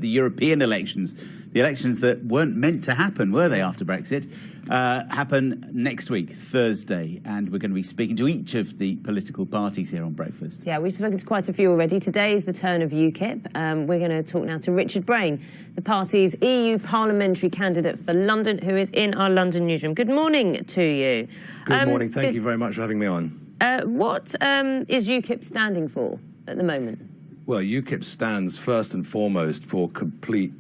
the European elections, the elections that weren't meant to happen, were they, after Brexit, happen next week, Thursday. And we're going to be speaking to each of the political parties here on Breakfast. Yeah, we've spoken to quite a few already. Today is the turn of UKIP. We're going to talk now to Richard Braine, the party's EU Parliamentary candidate for London, who is in our London newsroom. Good morning to you. Good morning. Thank you very much for having me on. What is UKIP standing for at the moment? Well, UKIP stands first and foremost for complete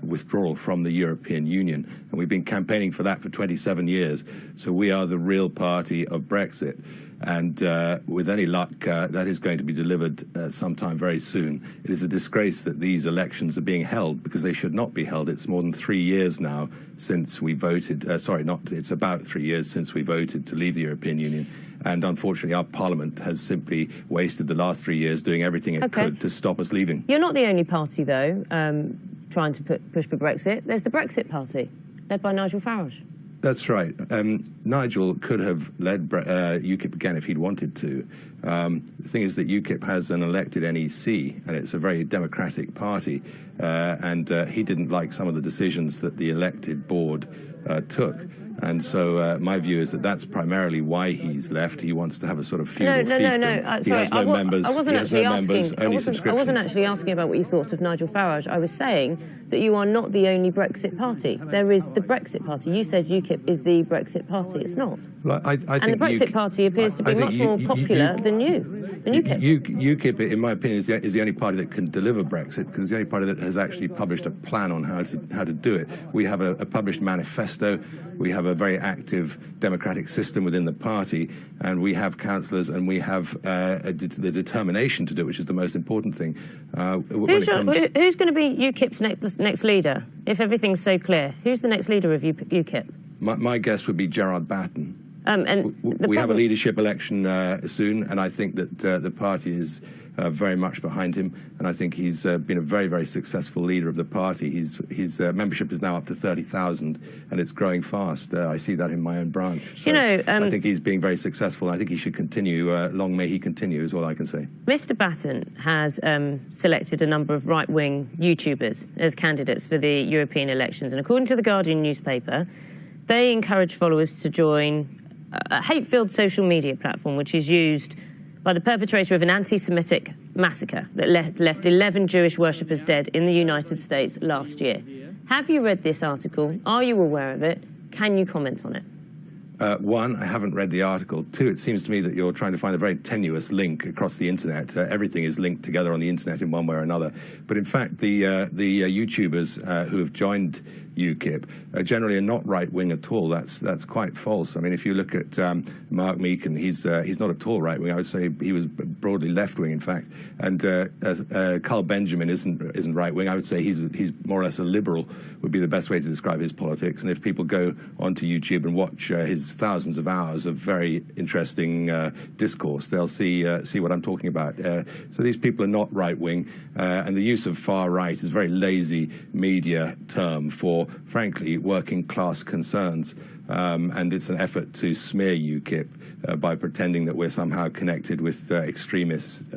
withdrawal from the European Union, and we've been campaigning for that for 27 years. So we are the real party of Brexit, and with any luck, that is going to be delivered sometime very soon. It is a disgrace that these elections are being held, because they should not be held. It's more than 3 years now since we voted. It's about 3 years since we voted to leave the European Union. And unfortunately, our Parliament has simply wasted the last 3 years doing everything it could to stop us leaving. You're not the only party, though, trying to push for Brexit. There's the Brexit Party, led by Nigel Farage. That's right. Nigel could have led UKIP again if he'd wanted to. The thing is that UKIP has an elected NEC, and it's a very democratic party, and he didn't like some of the decisions that the elected board took. And so my view is that that's primarily why he's left. He wants to have a sort of feudal fiefdom. He has no members. I wasn't actually asking about what you thought of Nigel Farage. I was saying that you are not the only Brexit party. There is the Brexit Party. You said UKIP is the Brexit Party. It's not. Well, I think and the Brexit Party appears to be much more popular than UKIP. UKIP, in my opinion, is the only party that can deliver Brexit, because it's the only party that has actually published a plan on how to do it. We have a published manifesto. We have a very active democratic system within the party, and we have councillors, and we have the determination to do it, which is the most important thing. Who's going to be UKIP's next leader? If everything's so clear, who's the next leader of UKIP? My guess would be Gerard Batten. We have a leadership election soon, and I think that the party is very much behind him, and I think he's been a very, very successful leader of the party. His membership is now up to 30,000, and it's growing fast. I see that in my own branch. So I think he's being very successful. I think he should continue. Long may he continue, is all I can say. Mr. Batten has selected a number of right-wing YouTubers as candidates for the European elections, and according to the Guardian newspaper, they encourage followers to join a hate-filled social media platform which is used by the perpetrator of an anti-Semitic massacre that left 11 Jewish worshippers dead in the United States last year. Have you read this article? Are you aware of it? Can you comment on it? One, I haven't read the article. Two, it seems to me that you're trying to find a very tenuous link across the internet. Everything is linked together on the internet in one way or another. But in fact, the YouTubers who have joined UKIP generally are not right-wing at all. That's quite false. I mean, if you look at Mark Meakin, he's not at all right-wing. I would say he was broadly left-wing, in fact. And Carl Benjamin isn't right-wing. I would say he's more or less a liberal, would be the best way to describe his politics. And if people go onto YouTube and watch his thousands of hours of very interesting discourse, they'll see what I'm talking about. So these people are not right-wing, and the use of far-right is a very lazy media term for, frankly, working-class concerns, and it's an effort to smear UKIP by pretending that we're somehow connected with extremist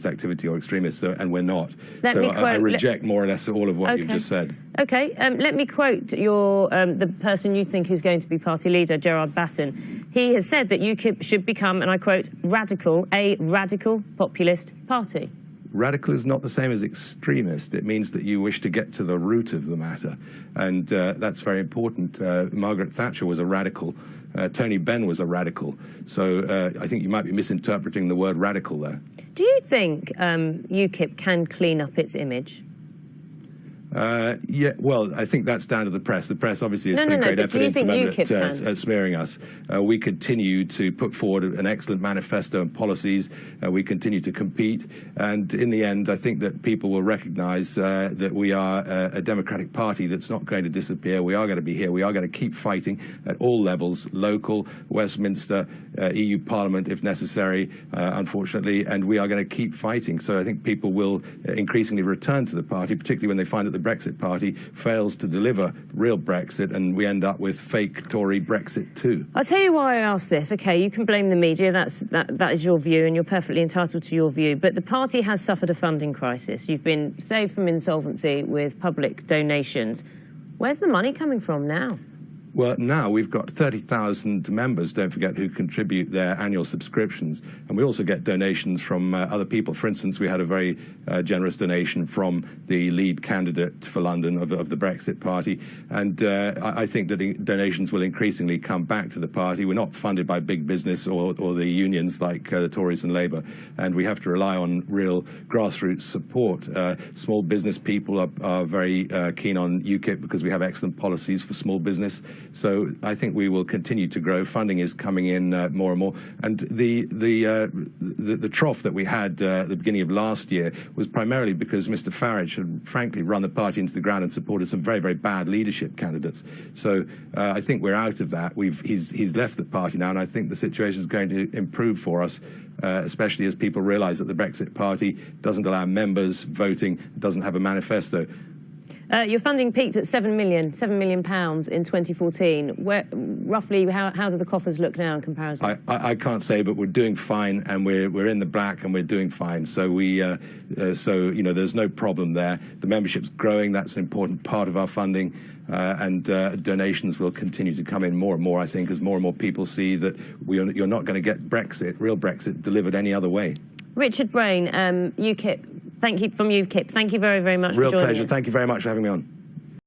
activity or extremists, and we're not. I reject more or less all of what you've just said. Okay, let me quote the person you think is going to be party leader, Gerard Batten. He has said that UKIP should become, and I quote, a radical populist party. Radical is not the same as extremist. It means that you wish to get to the root of the matter, and that's very important. Margaret Thatcher was a radical. Tony Benn was a radical. So I think you might be misinterpreting the word radical there. Do you think UKIP can clean up its image? Yeah, well, I think that's down to the press. The press obviously has put great effort into the moment at smearing us. We continue to put forward an excellent manifesto and policies. We continue to compete. And in the end, I think that people will recognise that we are a democratic party that's not going to disappear. We are going to be here. We are going to keep fighting at all levels, local, Westminster, EU Parliament if necessary, unfortunately, and we are going to keep fighting. So I think people will increasingly return to the party, particularly when they find that the Brexit Party fails to deliver real Brexit, and we end up with fake Tory Brexit too. I'll tell you why I asked this. OK, you can blame the media. That is your view, and you're perfectly entitled to your view. But the party has suffered a funding crisis. You've been saved from insolvency with public donations. Where's the money coming from now? Well, now we've got 30,000 members, don't forget, who contribute their annual subscriptions. And we also get donations from other people. For instance, we had a very generous donation from the lead candidate for London of the Brexit Party. And I think that donations will increasingly come back to the party. We're not funded by big business or the unions like the Tories and Labour. And we have to rely on real grassroots support. Small business people are very keen on UKIP because we have excellent policies for small business. So I think we will continue to grow. Funding is coming in more and more. And the trough that we had at the beginning of last year was primarily because Mr. Farage had frankly run the party into the ground and supported some very, very bad leadership candidates. So I think we're out of that. He's left the party now, and I think the situation is going to improve for us. Especially as people realise that the Brexit Party doesn't allow members voting, doesn't have a manifesto. Your funding peaked at £7 million in 2014. Roughly, how do the coffers look now in comparison? I can't say, but we're doing fine, and we're in the black, and we're doing fine. So there's no problem there. The membership's growing. That's an important part of our funding. And donations will continue to come in more and more, I think, as more and more people see that you're not going to get Brexit, real Brexit, delivered any other way. Richard Braine, UKIP. Thank you from UKIP. Thank you very, very much for joining us. Real pleasure. Thank you very much for having me on.